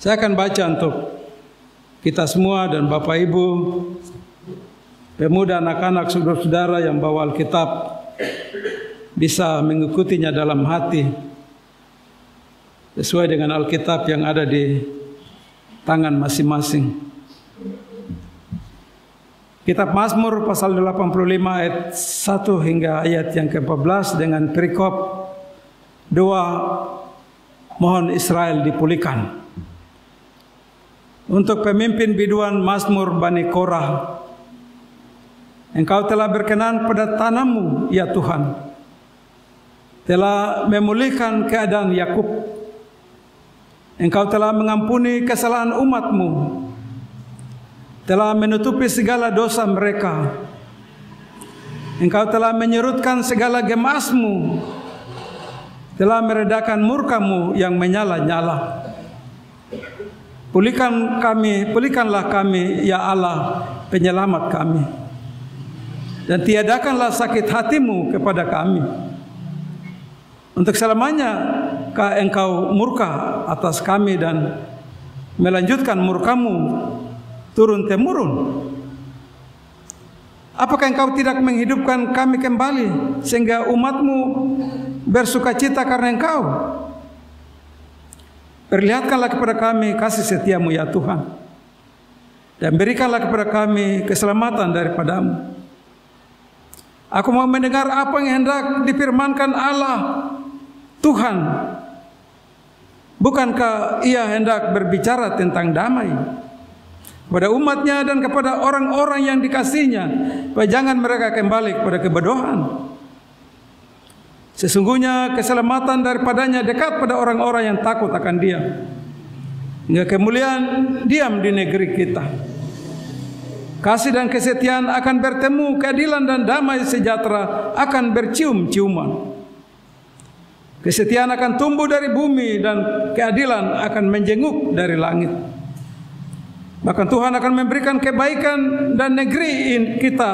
Saya akan baca untuk kita semua dan Bapak Ibu, pemuda, anak-anak, saudara-saudara yang bawa Alkitab bisa mengikutinya dalam hati sesuai dengan Alkitab yang ada di tangan masing-masing. Kitab Mazmur pasal 85 ayat 1 hingga ayat yang ke-14 dengan perikop doa mohon Israel dipulihkan. Untuk pemimpin biduan Mazmur Bani Korah, Engkau telah berkenan pada tanammu, ya Tuhan, telah memulihkan keadaan Yakub. Engkau telah mengampuni kesalahan umatmu, telah menutupi segala dosa mereka. Engkau telah menyurutkan segala gemasmu, telah meredakan murkamu yang menyala-nyala. Pulihkanlah kami, ya Allah, penyelamat kami. Dan tiadakanlah sakit hatimu kepada kami. Untuk selamanya Engkau murka atas kami dan melanjutkan murkamu turun-temurun. Apakah Engkau tidak menghidupkan kami kembali sehingga umatmu bersukacita karena Engkau? Perlihatkanlah kepada kami kasih setiamu, ya Tuhan, dan berikanlah kepada kami keselamatan daripadamu. Aku mau mendengar apa yang hendak difirmankan Allah Tuhan. Bukankah Ia hendak berbicara tentang damai kepada umatnya dan kepada orang-orang yang dikasihnya, supaya jangan mereka kembali kepada kebodohan. Sesungguhnya keselamatan daripadanya dekat pada orang-orang yang takut akan Dia, hingga kemuliaan diam di negeri kita. Kasih dan kesetiaan akan bertemu, keadilan dan damai sejahtera akan bercium-ciuman. Kesetiaan akan tumbuh dari bumi dan keadilan akan menjenguk dari langit. Bahkan Tuhan akan memberikan kebaikan dan negeri kita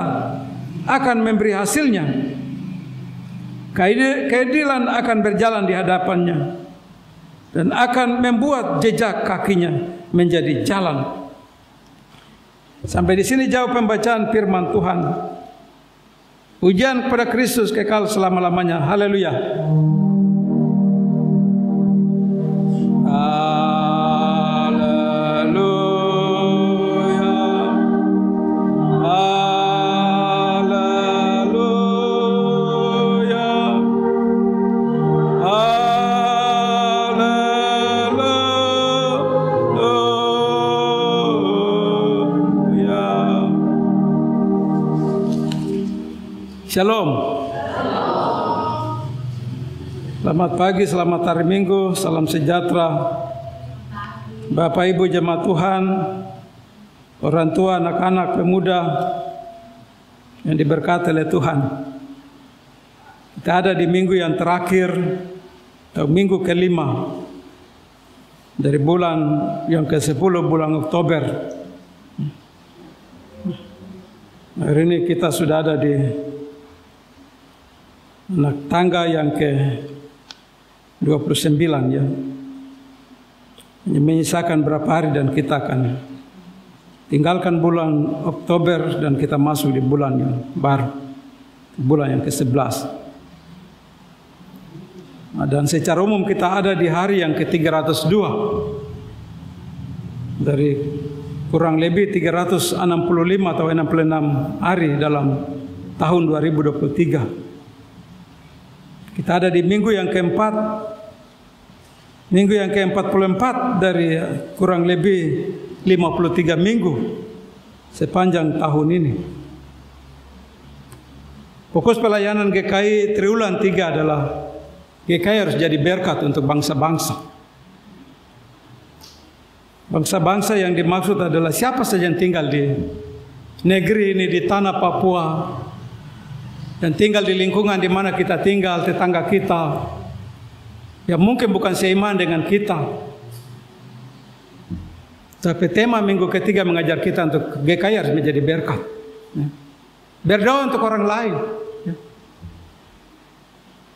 akan memberi hasilnya. Keadilan akan berjalan di hadapannya dan akan membuat jejak kakinya menjadi jalan. Sampai di sini jauh pembacaan firman Tuhan. Pujian kepada Kristus kekal selama-lamanya. Haleluya. Shalom. Selamat pagi, selamat hari Minggu, salam sejahtera. Bapak Ibu jemaat Tuhan, orang tua, anak-anak, pemuda yang diberkati oleh Tuhan. Kita ada di minggu yang terakhir, atau minggu kelima dari bulan yang ke-10, bulan Oktober. Hari ini kita sudah ada di tangga yang ke-29 ya. Menyisakan berapa hari dan kita akan tinggalkan bulan Oktober dan kita masuk di bulan yang baru, bulan yang ke-11. Dan secara umum kita ada di hari yang ke-302 dari kurang lebih 365 atau 66 hari dalam tahun 2023. Kita ada di minggu yang keempat, minggu yang ke-44 dari kurang lebih 53 minggu sepanjang tahun ini. Fokus pelayanan GKI triwulan 3 adalah GKI harus jadi berkat untuk bangsa-bangsa. Bangsa-bangsa yang dimaksud adalah siapa saja yang tinggal di negeri ini, di tanah Papua, dan tinggal di lingkungan di mana kita tinggal, tetangga kita, yang mungkin bukan seiman dengan kita. Tapi tema minggu ketiga mengajar kita untuk GKI harus menjadi berkat. Berdoa untuk orang lain.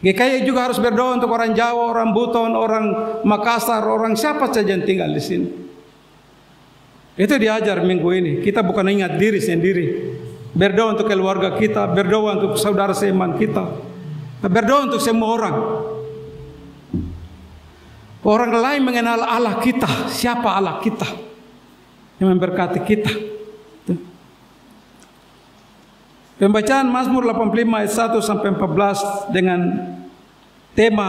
GKI juga harus berdoa untuk orang Jawa, orang Buton, orang Makassar, orang siapa saja yang tinggal di sini. Itu diajar minggu ini. Kita bukan ingat diri sendiri. Berdoa untuk keluarga kita, berdoa untuk saudara seiman kita, berdoa untuk semua orang. Orang lain mengenal Allah kita. Siapa Allah kita yang memberkati kita? Pembacaan Mazmur 85 ayat 1 sampai 14 dengan tema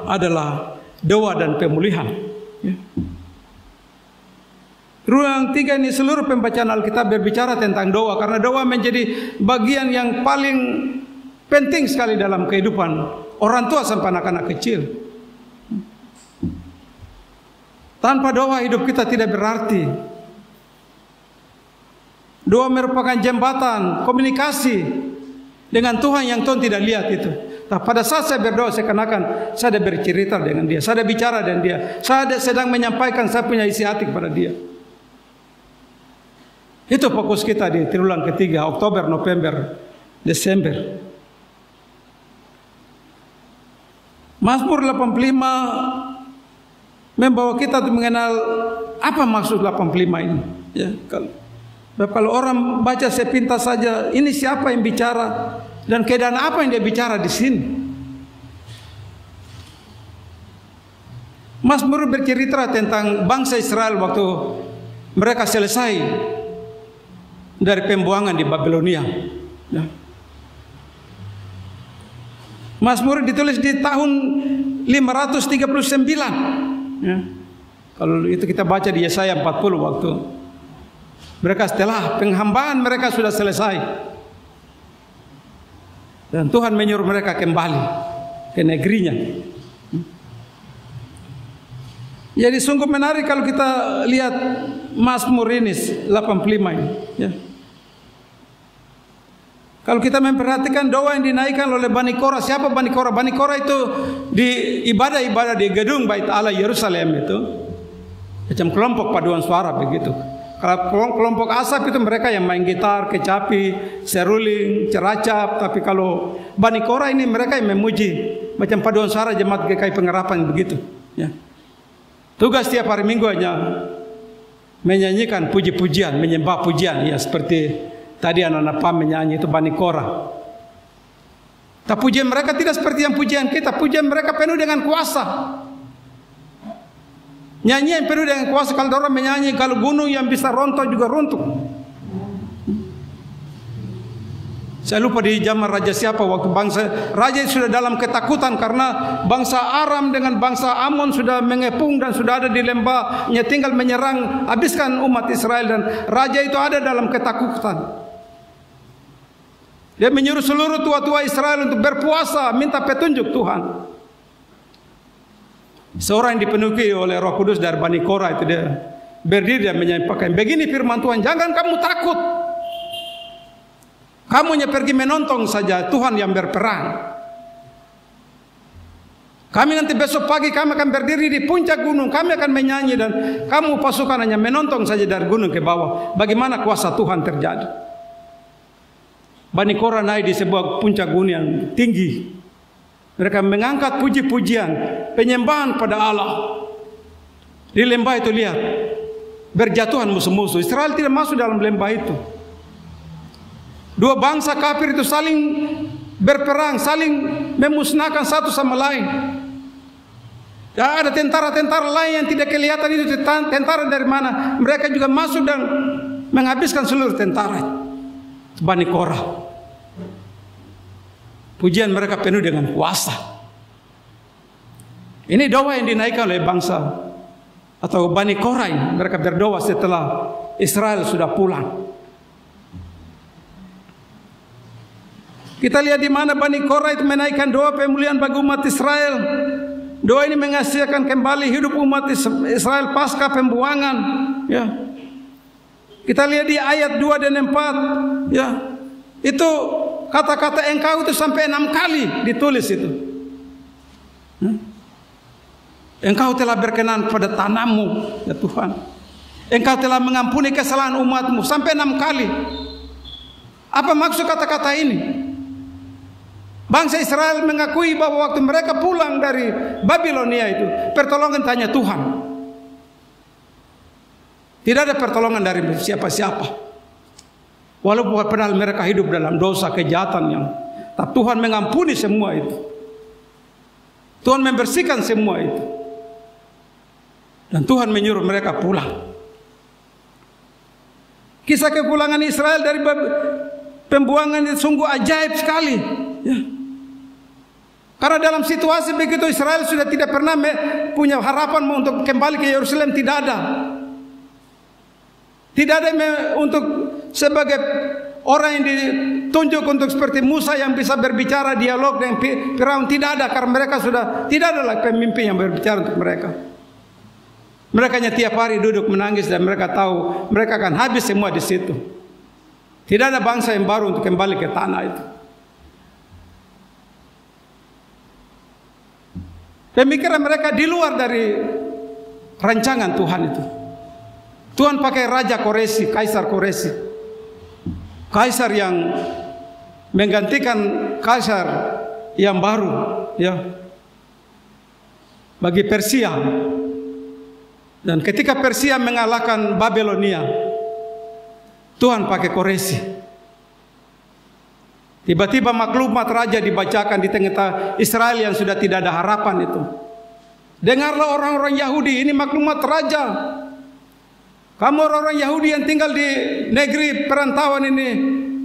adalah doa dan pemulihan. Ruang 3 ini seluruh pembacaan Alkitab berbicara tentang doa, karena doa menjadi bagian yang paling penting sekali dalam kehidupan orang tua sampai anak-anak kecil. Tanpa doa hidup kita tidak berarti. Doa merupakan jembatan komunikasi dengan Tuhan yang Tuhan tidak lihat itu. Nah, pada saat saya berdoa, saya kenakan saya ada bercerita dengan dia, saya ada bicara dengan dia, saya ada sedang menyampaikan saya punya isi hati kepada dia. Itu fokus kita di triwulan ketiga, Oktober, November, Desember. Mazmur 85 membawa kita untuk mengenal apa maksud 85 ini. Ya, kalau orang baca sepintas saja, ini siapa yang bicara dan keadaan apa yang dia bicara di sini. Mazmur bercerita tentang bangsa Israel waktu mereka selesai dari pembuangan di Babilonia. Ya. Mazmur ditulis di tahun 539. Ya. Kalau itu kita baca di Yesaya 40 waktu mereka setelah penghambaan mereka sudah selesai. Dan Tuhan menyuruh mereka kembali ke negerinya. Jadi sungguh menarik kalau kita lihat Mazmur ini 85 ini. Ya. Kalau kita memperhatikan doa yang dinaikkan oleh Bani Korah, siapa Bani Korah? Bani Korah itu di ibadah-ibadah di gedung Bait Allah Yerusalem itu macam kelompok paduan suara begitu. Kalau kelompok asap itu mereka yang main gitar, kecapi, seruling, ceracap. Tapi kalau Bani Korah ini mereka yang memuji macam paduan suara jemaat GKI Pengharapan begitu. Ya. Tugas tiap hari Minggu hanya menyanyikan puji-pujian, menyembah pujian, ya seperti tadi anak-anak PAM menyanyi itu Bani Korah. Tapi pujian mereka tidak seperti yang pujian kita. Pujian mereka penuh dengan kuasa. Nyanyian penuh dengan kuasa. Kalau orang menyanyi, kalau gunung yang bisa rontok juga runtuh. Saya lupa di zaman raja siapa waktu raja sudah dalam ketakutan karena bangsa Aram dengan bangsa Amon sudah mengepung dan sudah ada di lembahnya, tinggal menyerang, habiskan umat Israel, dan raja itu ada dalam ketakutan. Dia menyuruh seluruh tua-tua Israel untuk berpuasa, minta petunjuk Tuhan. Seorang yang dipenuhi oleh Roh Kudus dari Bani Korah itu dia berdiri dan menyampaikan, begini firman Tuhan, jangan kamu takut. Kamu hanya pergi menonton saja, Tuhan yang berperang. Kami nanti besok pagi kami akan berdiri di puncak gunung, kami akan menyanyi, dan kamu pasukan hanya menonton saja dari gunung ke bawah. Bagaimana kuasa Tuhan terjadi. Bani Korah naik di sebuah puncak gunung yang tinggi. Mereka mengangkat puji-pujian, penyembahan pada Allah. Di lembah itu lihat, berjatuhan musuh-musuh. Israel tidak masuk dalam lembah itu. Dua bangsa kafir itu saling berperang, saling memusnahkan satu sama lain. Dan ada tentara-tentara lain yang tidak kelihatan itu tentara dari mana. Mereka juga masuk dan menghabiskan seluruh tentara Bani Korah. Pujian mereka penuh dengan kuasa. Ini doa yang dinaikkan oleh bangsa atau Bani Korah ini. Mereka berdoa setelah Israel sudah pulang. Kita lihat di mana Bani Korah itu menaikkan doa pemulihan bagi umat Israel. Doa ini menghasilkan kembali hidup umat Israel pasca pembuangan. Ya. Kita lihat di ayat 2 dan 4. Ya. Itu kata-kata engkau itu sampai 6 kali ditulis itu. Engkau telah berkenan pada tanammu, ya Tuhan. Engkau telah mengampuni kesalahan umatmu sampai 6 kali. Apa maksud kata-kata ini? Bangsa Israel mengakui bahwa waktu mereka pulang dari Babilonia itu, pertolongan tanya Tuhan. Tidak ada pertolongan dari siapa-siapa. Walaupun padahal mereka hidup dalam dosa kejahatan yang, tapi Tuhan mengampuni semua itu. Tuhan membersihkan semua itu. Dan Tuhan menyuruh mereka pulang. Kisah kepulangan Israel dari pembuangan itu sungguh ajaib sekali. Ya. Karena dalam situasi begitu Israel sudah tidak pernah punya harapan untuk kembali ke Yerusalem, tidak ada. Tidak ada untuk sebagai orang yang ditunjuk untuk seperti Musa yang bisa berbicara dialog dengan Firaun, tidak ada, karena mereka sudah tidak ada lagi pemimpin yang berbicara untuk mereka. Mereka hanya tiap hari duduk menangis dan mereka tahu mereka akan habis semua di situ. Tidak ada bangsa yang baru untuk kembali ke tanah itu. Pemikiran mereka di luar dari rancangan Tuhan itu. Tuhan pakai Raja Koresi, Kaisar Koresi. Kaisar yang menggantikan kaisar yang baru, ya, bagi Persia. Dan ketika Persia mengalahkan Babilonia, Tuhan pakai Koresi. Tiba-tiba maklumat raja dibacakan di tengah Israel yang sudah tidak ada harapan itu. Dengarlah orang-orang Yahudi, ini maklumat raja. Kamu orang-orang Yahudi yang tinggal di negeri perantauan ini,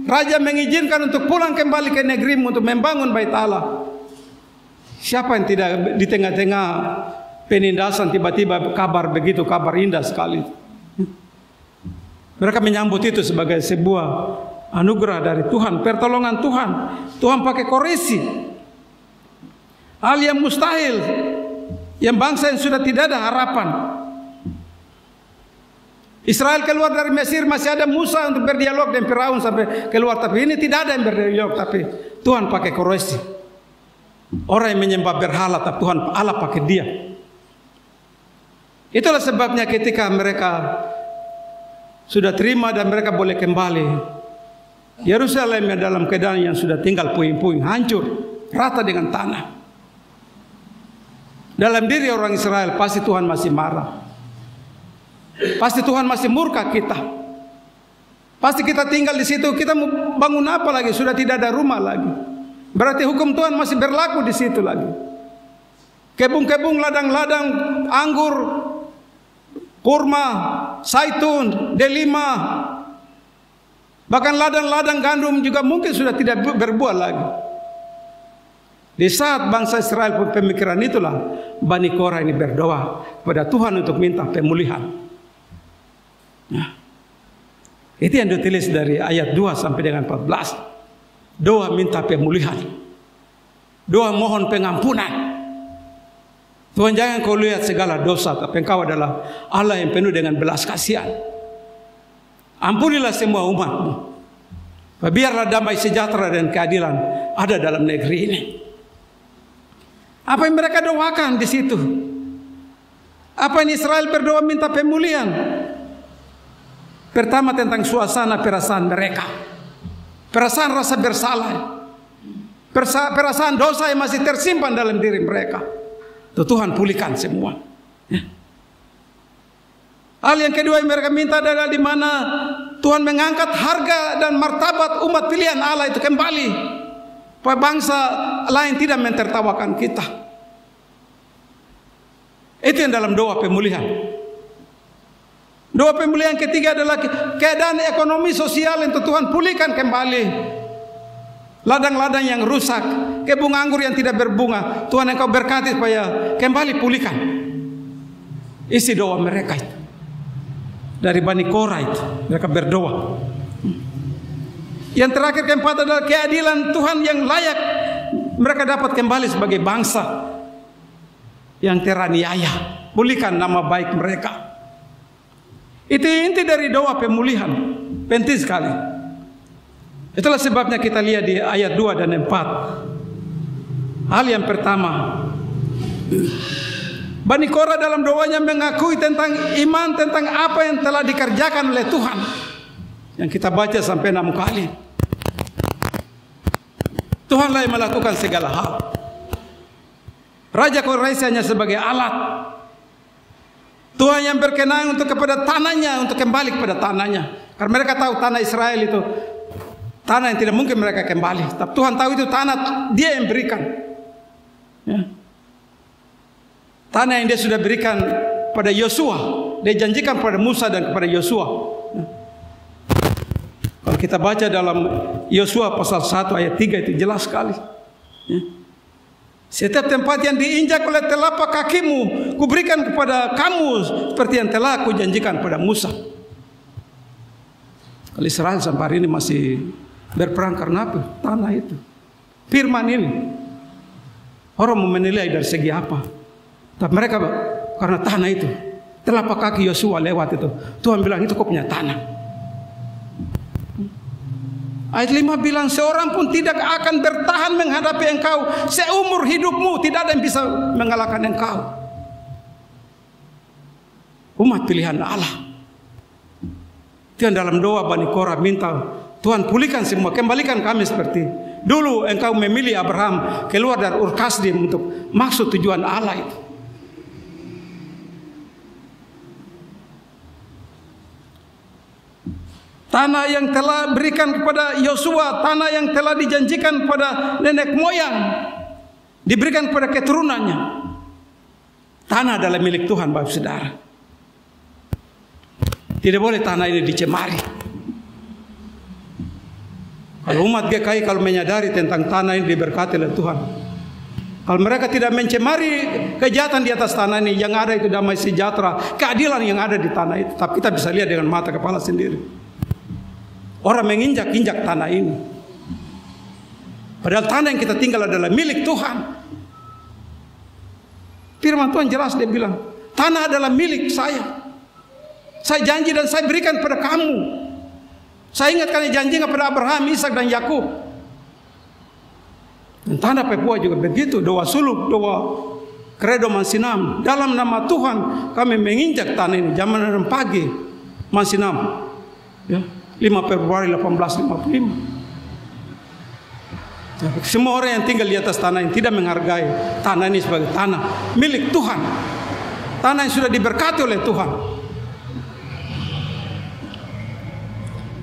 raja mengizinkan untuk pulang kembali ke negerimu untuk membangun bait Allah. Siapa yang tidak di tengah-tengah penindasan tiba-tiba kabar begitu, kabar indah sekali. Mereka menyambut itu sebagai sebuah anugerah dari Tuhan, pertolongan Tuhan. Tuhan pakai Koresi, hal yang mustahil, yang bangsa yang sudah tidak ada harapan. Israel keluar dari Mesir, masih ada Musa untuk berdialog dengan Firaun sampai keluar, tapi ini tidak ada yang berdialog, tapi Tuhan pakai Koresi. Orang yang menyembah berhala, tapi Tuhan Allah pakai dia. Itulah sebabnya ketika mereka sudah terima dan mereka boleh kembali, Yerusalem dalam keadaan yang sudah tinggal puing-puing, hancur, rata dengan tanah. Dalam diri orang Israel pasti Tuhan masih marah. Pasti Tuhan masih murka kita. Pasti kita tinggal di situ, kita mau bangun apa lagi? Sudah tidak ada rumah lagi. Berarti hukum Tuhan masih berlaku di situ lagi. Kebun-kebun, ladang-ladang, anggur, kurma, zaitun, delima, bahkan ladang-ladang gandum juga mungkin sudah tidak berbuah lagi. Di saat bangsa Israel pun pemikiran itulah, Bani Korah ini berdoa kepada Tuhan untuk minta pemulihan. Nah, itu yang ditulis dari ayat 2 sampai dengan 14. Doa minta pemulihan. Doa mohon pengampunan. Tuhan, jangan kau lihat segala dosa, tapi Engkau adalah Allah yang penuh dengan belas kasihan. Ampunilah semua umat-Mu. Biarlah damai sejahtera dan keadilan ada dalam negeri ini. Apa yang mereka doakan di situ? Apa yang Israel berdoa minta pemulihan? Pertama tentang suasana perasaan mereka, perasaan rasa bersalah, perasaan dosa yang masih tersimpan dalam diri mereka. Itu Tuhan pulihkan semua. Hal yang kedua yang mereka minta adalah di mana Tuhan mengangkat harga dan martabat umat pilihan Allah itu kembali, supaya bangsa lain tidak mentertawakan kita. Itu yang dalam doa pemulihan. Doa pemulihan ketiga adalah keadaan ekonomi sosial yang Tuhan pulihkan kembali. Ladang-ladang yang rusak, kebun anggur yang tidak berbunga, Tuhan Engkau berkati supaya kembali pulihkan. Isi doa mereka itu. Dari Bani Korah itu, mereka berdoa. Yang terakhir keempat adalah keadilan Tuhan yang layak mereka dapat kembali sebagai bangsa yang teraniaya. Pulihkan nama baik mereka. Itu inti dari doa pemulihan. Penting sekali. Itulah sebabnya kita lihat di ayat 2 dan 4. Hal yang pertama, Bani Korah dalam doanya mengakui tentang iman, tentang apa yang telah dikerjakan oleh Tuhan, yang kita baca sampai 6 kali. Tuhanlah yang melakukan segala hal. Raja Koresi hanya sebagai alat. Tuhan yang berkenan untuk kepada tanahnya, untuk kembali kepada tanahnya. Karena mereka tahu tanah Israel itu tanah yang tidak mungkin mereka kembali. Tapi Tuhan tahu itu tanah Dia yang berikan. Ya. Tanah yang Dia sudah berikan pada Yosua, Dia janjikan kepada Musa dan kepada Yosua. Ya. Kalau kita baca dalam Yosua pasal 1 ayat 3 itu jelas sekali. Ya. Setiap tempat yang diinjak oleh telapak kakimu, kuberikan kepada kamu seperti yang telah kujanjikan pada Musa. Kalau Israel sampai hari ini masih berperang karena apa? Tanah itu. Firman ini. Orang mau menilai dari segi apa? Tapi mereka karena tanah itu. Telapak kaki Yosua lewat itu. Tuhan bilang itu kau punya tanah. Ayat 5 bilang seorang pun tidak akan bertahan menghadapi engkau. Seumur hidupmu tidak ada yang bisa mengalahkan engkau. Umat pilihan Allah. Itu yang dalam doa Bani Korah minta Tuhan pulihkan semua, kembalikan kami seperti dulu engkau memilih Abraham keluar dari Ur Kasdim untuk maksud tujuan Allah itu. Tanah yang telah berikan kepada Yosua, tanah yang telah dijanjikan kepada nenek moyang, diberikan kepada keturunannya. Tanah adalah milik Tuhan, Bapak Saudara. Tidak boleh tanah ini dicemari. Kalau umat GKI kalau menyadari tentang tanah ini diberkati oleh Tuhan. Kalau mereka tidak mencemari kejahatan di atas tanah ini, yang ada itu damai sejahtera, keadilan yang ada di tanah itu. Tapi kita bisa lihat dengan mata kepala sendiri. Orang menginjak-injak tanah ini. Padahal tanah yang kita tinggal adalah milik Tuhan. Firman Tuhan jelas, Dia bilang, tanah adalah milik saya. Saya janji dan saya berikan kepada kamu. Saya ingatkan janji kepada Abraham, Ishak dan Yakub. Dan tanah Papua juga begitu. Doa suluk, doa kredo Mansinam. Dalam nama Tuhan kami menginjak tanah ini. Jam 6 pagi Mansinam. Ya. 5 Februari 1855. Semua orang yang tinggal di atas tanah ini tidak menghargai tanah ini sebagai tanah milik Tuhan. Tanah yang sudah diberkati oleh Tuhan.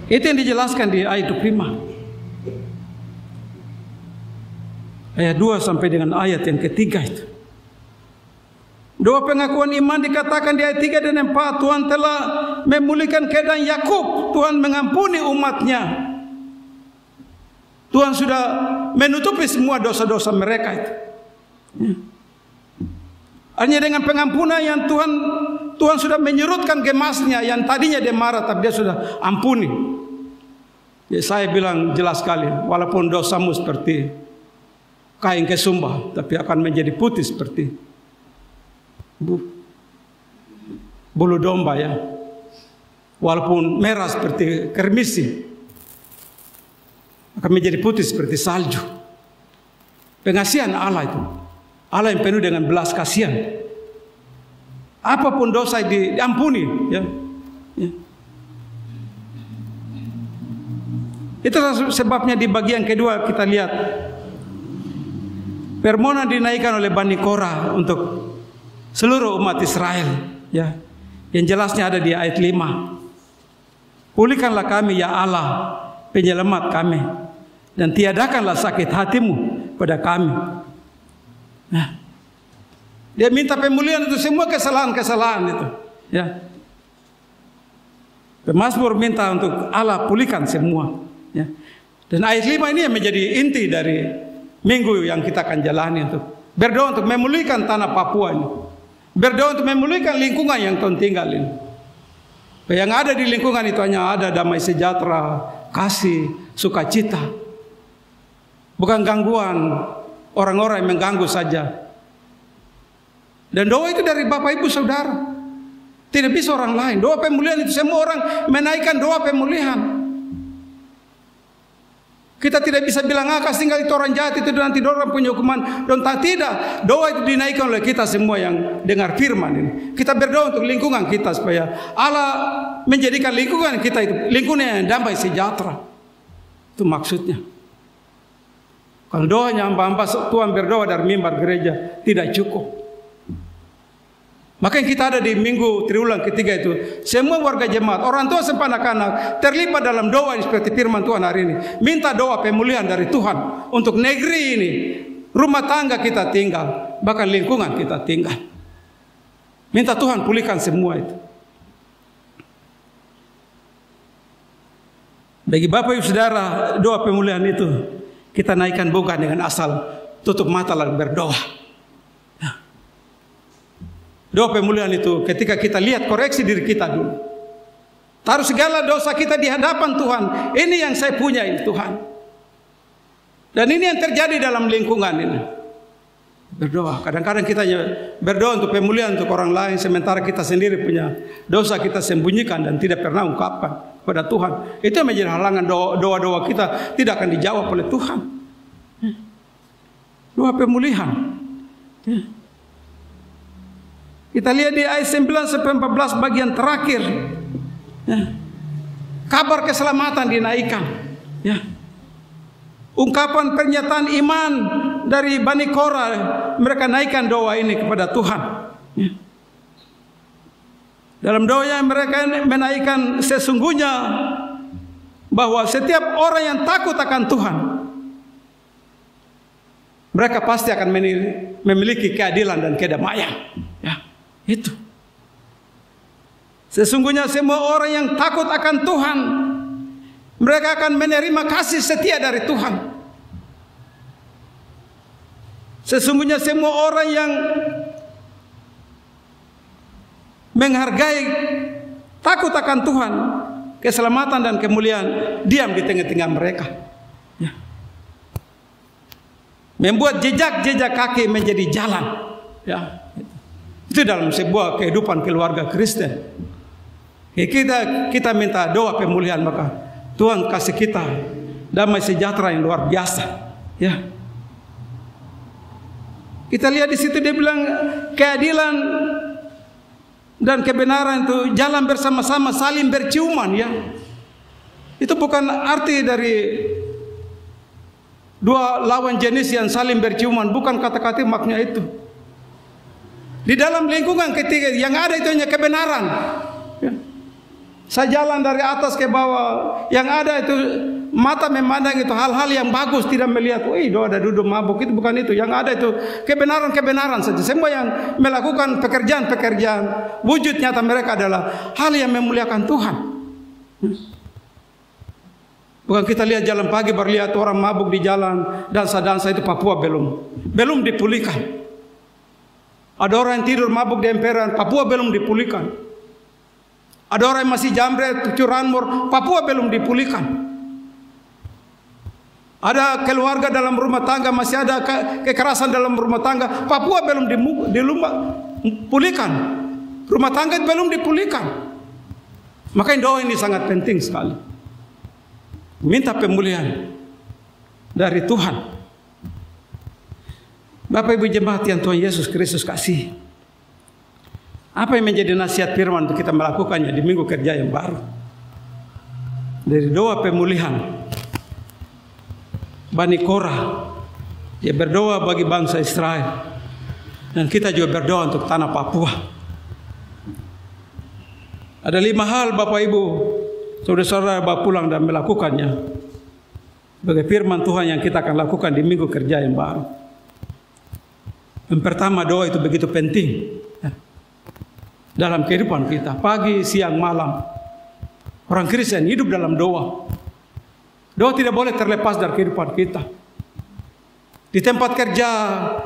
Itu yang dijelaskan di ayat 25. Ayat 2 sampai dengan ayat yang ketiga itu. Doa pengakuan iman dikatakan di ayat 3 dan 4. Tuhan telah memulihkan keadaan Yakub. Tuhan mengampuni umatnya. Tuhan sudah menutupi semua dosa-dosa mereka itu. Ya. Artinya dengan pengampunan yang Tuhan sudah menyurutkan gemasnya. Yang tadinya dia marah tapi dia sudah ampuni. Ya, saya bilang jelas sekali. Walaupun dosamu seperti kain kesumbah, tapi akan menjadi putih seperti bulu domba, ya. Walaupun merah seperti kermisi, akan menjadi putih seperti salju. Pengasihan Allah itu, Allah yang penuh dengan belas kasihan. Apapun dosa diampuni, ya. Ya. Itu sebabnya di bagian kedua kita lihat permohonan dinaikkan oleh Bani Korah untuk seluruh umat Israel, ya. Yang jelasnya ada di ayat 5. Pulihkanlah kami ya Allah, penyelamat kami, dan tiadakanlah sakit hatimu pada kami. Nah, dia minta pemulihan itu semua kesalahan-kesalahan itu, ya. Pemazmur minta untuk Allah pulihkan semua, ya. Dan ayat 5 ini yang menjadi inti dari minggu yang kita akan jalani, untuk berdoa untuk memulihkan tanah Papua ini. Berdoa untuk memulihkan lingkungan yang Tuhan tinggal ini. Yang ada di lingkungan itu hanya ada damai sejahtera, kasih, sukacita. Bukan gangguan orang-orang yang mengganggu saja. Dan doa itu dari Bapak Ibu Saudara. Tidak bisa orang lain. Doa pemulihan itu semua orang menaikkan doa pemulihan. Kita tidak bisa bilang, kasih tinggal itu orang jahat itu nanti orang punya hukuman. Dan tidak, doa itu dinaikkan oleh kita semua yang dengar firman ini. Kita berdoa untuk lingkungan kita supaya Allah menjadikan lingkungan kita itu lingkungan yang damai sejahtera. Itu maksudnya. Kalau doanya hamba-hamba Tuhan berdoa dari mimbar gereja tidak cukup. Maka yang kita ada di minggu triwulan ketiga itu, semua warga jemaat, orang tua sampai anak-anak terlibat dalam doa ini seperti firman Tuhan hari ini. Minta doa pemulihan dari Tuhan untuk negeri ini, rumah tangga kita tinggal, bahkan lingkungan kita tinggal. Minta Tuhan pulihkan semua itu. Bagi Bapak Ibu Saudara, doa pemulihan itu kita naikkan bukan dengan asal tutup mata lalu berdoa. Doa pemulihan itu ketika kita lihat koreksi diri kita dulu. Taruh segala dosa kita di hadapan Tuhan. Ini yang saya punya ini Tuhan. Dan ini yang terjadi dalam lingkungan ini. Berdoa. Kadang-kadang kita berdoa untuk pemulihan untuk orang lain, sementara kita sendiri punya dosa kita sembunyikan dan tidak pernah ungkapkan kepada Tuhan. Itu yang menjadi halangan doa-doa kita tidak akan dijawab oleh Tuhan. Doa pemulihan. Kita lihat di ayat 9-14 bagian terakhir. Kabar keselamatan dinaikkan. Ungkapan pernyataan iman dari Bani Korah, mereka naikkan doa ini kepada Tuhan. Dalam doanya mereka menaikkan sesungguhnya bahwa setiap orang yang takut akan Tuhan, mereka pasti akan memiliki keadilan dan kedamaian. Itu. Sesungguhnya semua orang yang takut akan Tuhan, mereka akan menerima kasih setia dari Tuhan. Sesungguhnya semua orang yang menghargai, takut akan Tuhan, keselamatan dan kemuliaan diam di tengah-tengah mereka. Membuat jejak-jejak kaki menjadi jalan. Itu dalam sebuah kehidupan keluarga Kristen. Kita minta doa pemulihan, maka Tuhan kasih kita damai sejahtera yang luar biasa. Kita lihat di situ dia bilang keadilan dan kebenaran itu jalan bersama-sama, saling berciuman. Itu bukan arti dari dua lawan jenis yang saling berciuman, bukan kata-kata maknanya itu. Di dalam lingkungan ketiga yang ada itu hanya kebenaran. Saya jalan dari atas ke bawah, yang ada itu mata memandang itu hal-hal yang bagus, tidak melihat, doa ada duduk mabuk, itu bukan itu. Yang ada itu kebenaran-kebenaran saja. Semua yang melakukan pekerjaan-pekerjaan, wujud nyata mereka adalah hal yang memuliakan Tuhan. Bukan kita lihat jalan pagi baru lihat orang mabuk di jalan, dansa-dansa itu Papua belum dipulihkan. Ada orang yang tidur mabuk di emperan, Papua belum dipulihkan. Ada orang yang masih jambret, curanmor, Papua belum dipulihkan. Ada keluarga dalam rumah tangga, masih ada kekerasan dalam rumah tangga, Papua belum dipulihkan. Rumah tangga belum dipulihkan. Makanya doa ini sangat penting sekali. Minta pemulihan dari Tuhan. Bapak Ibu jemaat yang Tuhan Yesus Kristus kasih, apa yang menjadi nasihat firman untuk kita melakukannya di minggu kerja yang baru? Dari doa pemulihan Bani Korah, dia berdoa bagi bangsa Israel, dan kita juga berdoa untuk tanah Papua. Ada 5 hal Bapak Ibu saudara-saudara bawa pulang dan melakukannya sebagai firman Tuhan yang kita akan lakukan di minggu kerja yang baru. Yang pertama, doa itu begitu penting dalam kehidupan kita, pagi, siang, malam. Orang Kristen hidup dalam doa. Doa tidak boleh terlepas dari kehidupan kita. Di tempat kerja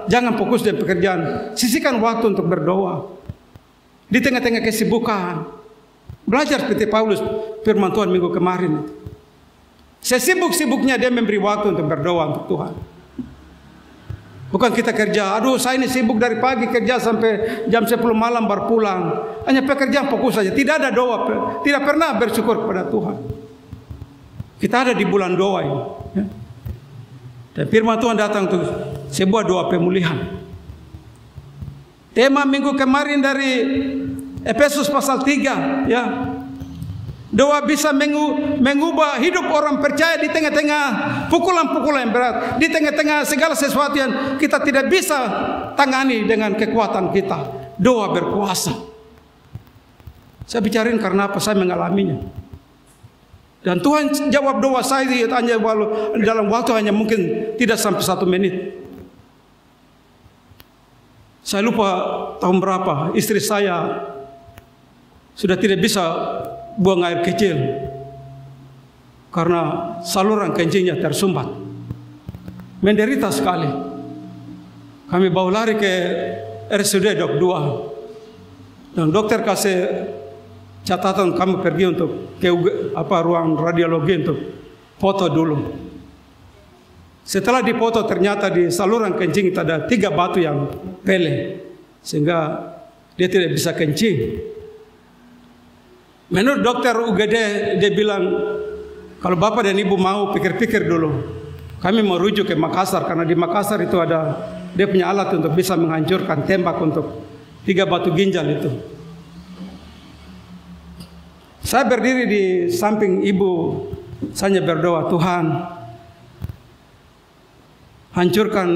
jangan fokus dengan pekerjaan, sisihkan waktu untuk berdoa. Di tengah-tengah kesibukan belajar seperti Paulus firman Tuhan minggu kemarin. Sesibuk-sibuknya dia memberi waktu untuk berdoa untuk Tuhan. Bukan kita kerja, saya ini sibuk dari pagi kerja sampai jam 10 malam baru pulang. Hanya pekerjaan fokus saja, tidak ada doa, tidak pernah bersyukur kepada Tuhan. Kita ada di bulan doa ini. Dan firman Tuhan datang untuk sebuah doa pemulihan. Tema minggu kemarin dari Efesus pasal 3, doa bisa mengubah hidup orang percaya di tengah-tengah pukulan-pukulan yang berat, di tengah-tengah segala sesuatu yang kita tidak bisa tangani dengan kekuatan kita. doa berkuasa. Saya bicarain karena apa? Saya mengalaminya. Dan Tuhan jawab doa saya hanya dalam waktu hanya mungkin tidak sampai 1 menit. Saya lupa tahun berapa istri saya sudah tidak bisa buang air kecil karena saluran kencingnya tersumbat. Menderita sekali. Kami bawa lari ke RSUD Dok 2 dan dokter kasih catatan kami pergi untuk ke ruang radiologi untuk foto dulu. Setelah dipoto ternyata di saluran kencing itu ada 3 batu yang pele sehingga dia tidak bisa kencing. Menurut dokter UGD dia bilang kalau bapak dan ibu mau pikir-pikir dulu, kami mau rujuk ke Makassar karena di Makassar itu ada dia punya alat untuk bisa menghancurkan tembak untuk 3 batu ginjal itu. Saya berdiri di samping ibu, saya berdoa, Tuhan, hancurkan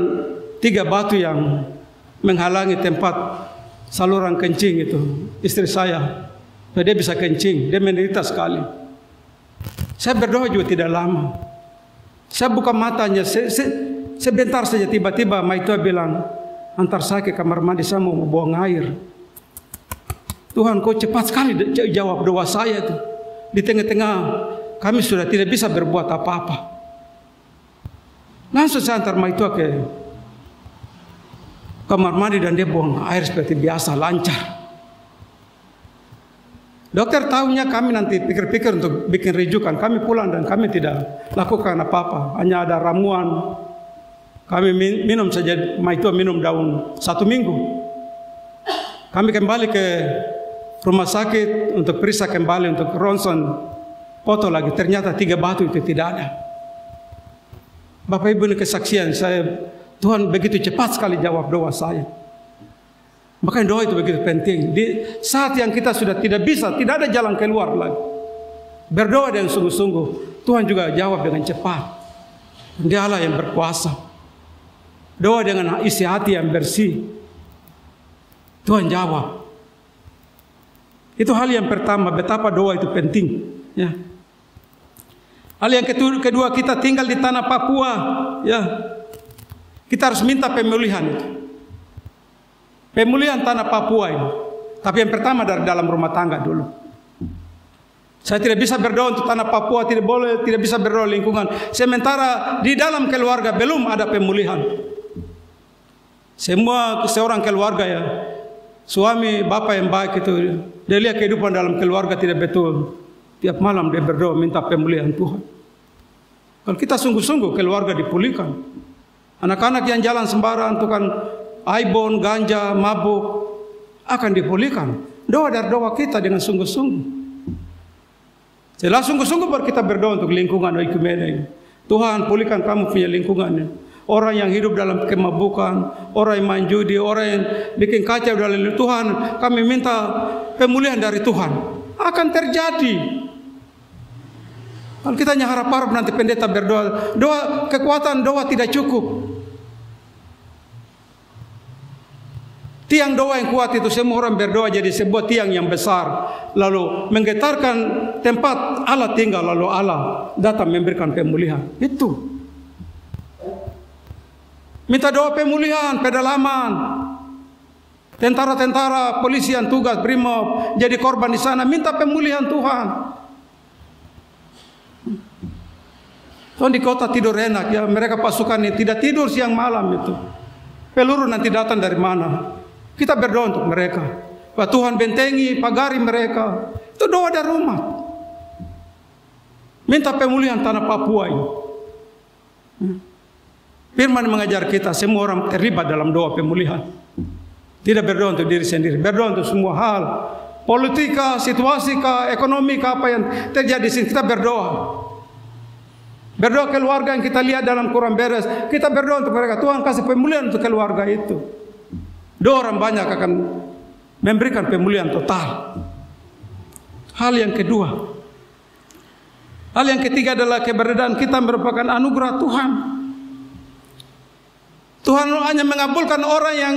3 batu yang menghalangi tempat saluran kencing itu istri saya. Dia bisa kencing, dia menderita sekali. Saya berdoa juga tidak lama. Saya buka matanya, sebentar saja tiba-tiba Maitua bilang, antar saya ke kamar mandi, saya mau buang air. Tuhan, kau cepat sekali jawab doa saya itu. Di tengah-tengah kami sudah tidak bisa berbuat apa-apa. Langsung saya antar Maitua ke kamar mandi dan dia buang air seperti biasa, lancar. Dokter tahunya kami nanti pikir-pikir untuk bikin rujukan. Kami pulang dan kami tidak lakukan apa-apa. Hanya ada ramuan. Kami minum saja, Maitua minum daun 1 minggu. Kami kembali ke rumah sakit untuk periksa kembali untuk ronsen foto lagi. Ternyata 3 batu itu tidak ada. Bapak Ibu ini kesaksian saya, Tuhan begitu cepat sekali jawab doa saya. Makanya doa itu begitu penting. Di saat yang kita sudah tidak bisa, tidak ada jalan keluar lagi, berdoa dengan sungguh-sungguh, Tuhan juga jawab dengan cepat. Dia Allah yang berkuasa. Doa dengan isi hati yang bersih, Tuhan jawab. Itu hal yang pertama, betapa doa itu penting. Ya. Hal yang kedua, kita tinggal di tanah Papua. Ya. Kita harus minta pemulihan itu. Pemulihan tanah Papua ini. Tapi yang pertama dari dalam rumah tangga dulu. Saya tidak bisa berdoa untuk tanah Papua, tidak bisa berdoa lingkungan. Sementara di dalam keluarga belum ada pemulihan. Seorang keluarga ya, suami bapak yang baik itu, dia lihat kehidupan dalam keluarga tidak betul. Tiap malam dia berdoa minta pemulihan Tuhan. Kalau kita sungguh-sungguh keluarga dipulihkan. Anak-anak yang jalan sembarangan, tukang aibon, ganja, mabuk akan dipulihkan. Doa dari doa kita dengan sungguh-sungguh. Setelah sungguh-sungguh baru kita berdoa untuk lingkungan Oikumene ini. Tuhan pulihkan kamu punya lingkungannya. Orang yang hidup dalam kemabukan, orang yang main judi, orang yang bikin kacau dalam Tuhan, kami minta pemulihan dari Tuhan. Akan terjadi. Kalau kita hanya harap-harap nanti pendeta berdoa, kekuatan doa tidak cukup. Tiang doa yang kuat itu semua orang berdoa jadi sebuah tiang yang besar, lalu menggetarkan tempat Allah tinggal, lalu Allah datang memberikan pemulihan. Itu. Minta doa pemulihan, pedalaman. Tentara-tentara, polisi yang tugas BRIMOB jadi korban di sana, minta pemulihan Tuhan. Tuhan di kota tidur enak ya, mereka pasukan ini tidak tidur siang malam itu. Peluru nanti datang dari mana? Kita berdoa untuk mereka. Pak Tuhan bentengi, pagari mereka. Itu doa dari rumah. Minta pemulihan tanah Papua ini. Firman mengajar kita semua orang terlibat dalam doa pemulihan. Tidak berdoa untuk diri sendiri, berdoa untuk semua hal. Politika, situasi, ekonomi, apa yang terjadi di sini, kita berdoa. Berdoa keluarga yang kita lihat dalam kurang beres, kita berdoa untuk mereka. Tuhan kasih pemulihan untuk keluarga itu. Doa orang banyak akan memberikan pemulihan total. Hal yang kedua. Hal yang ketiga adalah keberadaan kita merupakan anugerah Tuhan. Tuhan hanya mengabulkan orang yang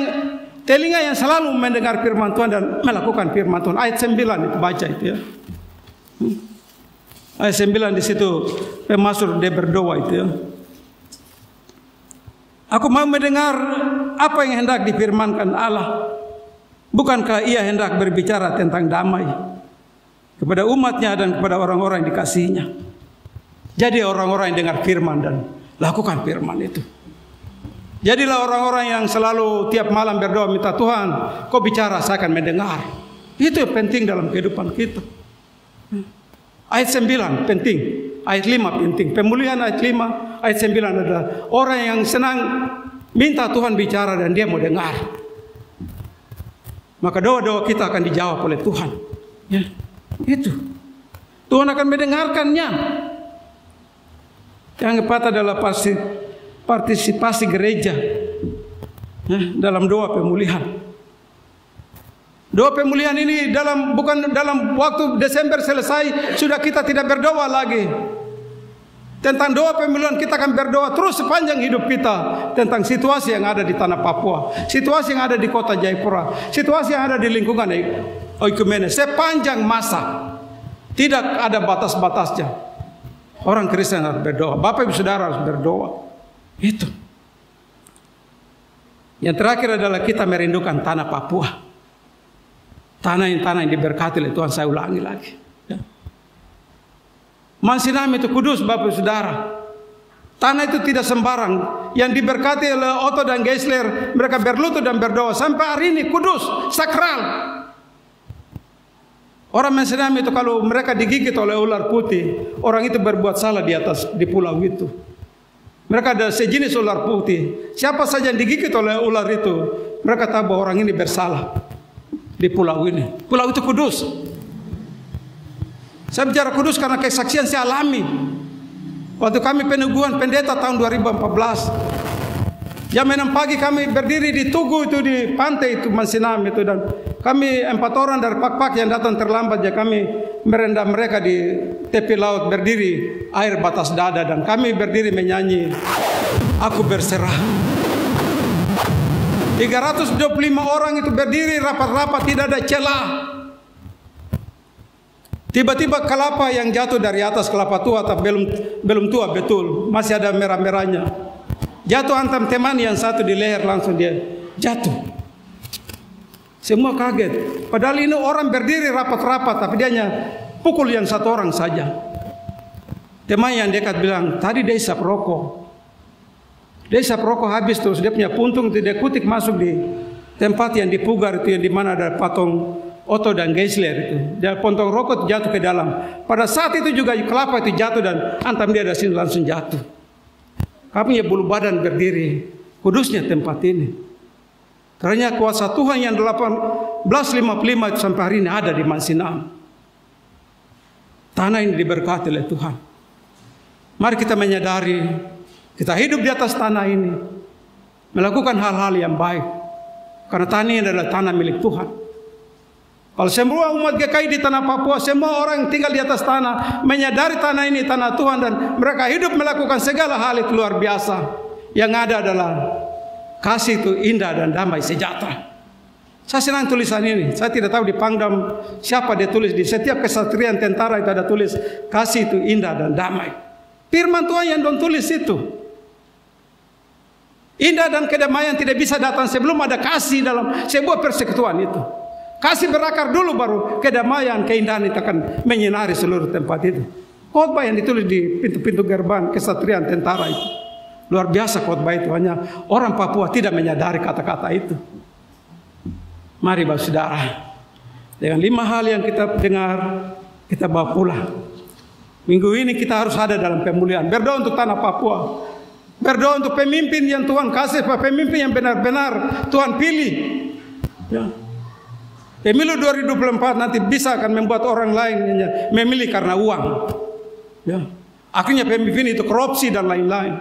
telinga yang selalu mendengar firman Tuhan dan melakukan firman Tuhan. Ayat 9 itu baca itu ya. Ayat 9 di situ pemasur dia berdoa itu ya. Aku mau mendengar apa yang hendak difirmankan Allah. Bukankah ia hendak berbicara tentang damai kepada umatnya dan kepada orang-orang yang dikasihinya. Jadi orang-orang yang dengar firman dan lakukan firman itu. Jadilah orang-orang yang selalu tiap malam berdoa minta Tuhan, kau bicara saya akan mendengar. Itu yang penting dalam kehidupan kita. Ayat 9 penting, ayat 5 penting. Pemulihan ayat 5, ayat 9 adalah orang yang senang minta Tuhan bicara dan dia mau dengar. Maka doa-doa kita akan dijawab oleh Tuhan. Ya, itu. Tuhan akan mendengarkannya. Yang keempat adalah partisipasi gereja dalam doa pemulihan. Doa pemulihan ini bukan dalam waktu Desember selesai sudah kita tidak berdoa lagi. Tentang doa pemulihan kita akan berdoa terus sepanjang hidup kita tentang situasi yang ada di tanah Papua, situasi yang ada di kota Jayapura, situasi yang ada di lingkungan Oikumene sepanjang masa. Tidak ada batas-batasnya. Orang Kristen harus berdoa, Bapak Ibu Saudara harus berdoa. Itu. Yang terakhir adalah kita merindukan tanah Papua. Tanah yang diberkati oleh Tuhan, saya ulangi lagi. Ya. Mansinam itu kudus Bapak Saudara. Tanah itu tidak sembarang. Yang diberkati oleh Otto dan Geisler, mereka berlutut dan berdoa sampai hari ini kudus, sakral. Orang Mansinam itu kalau mereka digigit oleh ular putih, orang itu berbuat salah di pulau itu. Mereka ada sejenis ular putih. Siapa saja yang digigit oleh ular itu, mereka tahu bahwa orang ini bersalah di pulau ini. Pulau itu kudus. Saya bicara kudus karena kesaksian saya alami. Waktu kami peneguhan pendeta tahun 2014. Jam 6 pagi kami berdiri di Tugu itu di pantai itu Mansinam itu dan kami 4 orang dari Pak-Pak yang datang terlambat ya kami merendam mereka di tepi laut berdiri air batas dada dan kami berdiri menyanyi aku berserah. 325 orang itu berdiri rapat-rapat tidak ada celah. Tiba-tiba kelapa yang jatuh dari atas kelapa tua tapi belum tua betul, masih ada merah-merahnya. Jatuh hantam teman yang satu di leher langsung dia jatuh. Semua kaget. Padahal ini orang berdiri rapat-rapat tapi dia hanya pukul yang satu orang saja. Teman yang dekat bilang, tadi dia isap rokok. Dia isap rokok habis terus dia punya puntung dia kutik masuk di tempat yang dipugar itu yang di mana ada patung Otto dan Geisler itu. Dia pontong rokok jatuh ke dalam. Pada saat itu juga kelapa itu jatuh dan hantam dia dari sini langsung jatuh. Kami ya bulu badan berdiri. Kudusnya tempat ini. Karena kuasa Tuhan yang 1855 itu sampai hari ini ada di Mansinam. Tanah ini diberkati oleh Tuhan. Mari kita menyadari kita hidup di atas tanah ini. Melakukan hal-hal yang baik. Karena tanah ini adalah tanah milik Tuhan. Kalau semua umat GKI di tanah Papua, semua orang yang tinggal di atas tanah, menyadari tanah ini tanah Tuhan dan mereka hidup melakukan segala hal itu luar biasa. Yang ada adalah kasih itu indah dan damai sejahtera. Saya senang tulisan ini. Saya tidak tahu di Pangdam siapa dia tulis. Di setiap kesatrian tentara itu ada tulis kasih itu indah dan damai. Firman Tuhan yang don tulis itu. Indah dan kedamaian tidak bisa datang sebelum ada kasih dalam sebuah persekutuan itu. Kasih berakar dulu baru kedamaian, keindahan itu akan menyinari seluruh tempat itu. Khotbah yang ditulis di pintu-pintu gerbang kesatrian tentara itu. Luar biasa khotbah itu, hanya orang Papua tidak menyadari kata-kata itu. Mari Bapak Saudara, dengan 5 hal yang kita dengar, kita bawa pulang. Minggu ini kita harus ada dalam pemulihan. Berdoa untuk tanah Papua. Berdoa untuk pemimpin yang Tuhan kasih, pemimpin yang benar-benar Tuhan pilih. Ya. Pemilu 2024 nanti bisa akan membuat orang lain memilih karena uang. Ya. Akhirnya pemimpin itu korupsi dan lain-lain.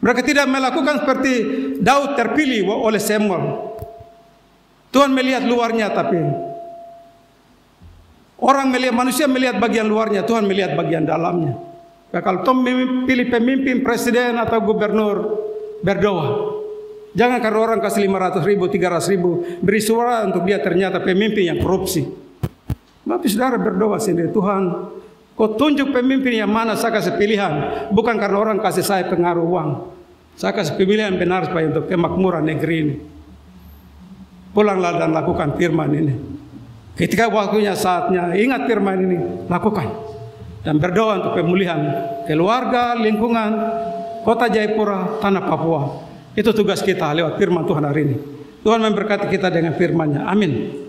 Mereka tidak melakukan seperti Daud terpilih oleh Samuel. Tuhan melihat luarnya tapi manusia melihat bagian luarnya, Tuhan melihat bagian dalamnya. Ya, kalau Tom pilih pemimpin, presiden atau gubernur, berdoa. Jangan karena orang kasih 500.000, 300.000, beri suara untuk dia ternyata pemimpin yang korupsi. Tapi saudara berdoa sendiri, Tuhan, Kau tunjuk pemimpin yang mana saya kasih pilihan. Bukan karena orang kasih saya pengaruh uang. Saya kasih pilihan benar supaya untuk kemakmuran negeri ini. Pulanglah dan lakukan firman ini. Ketika waktunya, saatnya, ingat firman ini, lakukan. Dan berdoa untuk pemulihan keluarga, lingkungan, kota Jayapura, tanah Papua. Itu tugas kita lewat firman Tuhan hari ini. Tuhan memberkati kita dengan firman-Nya. Amin.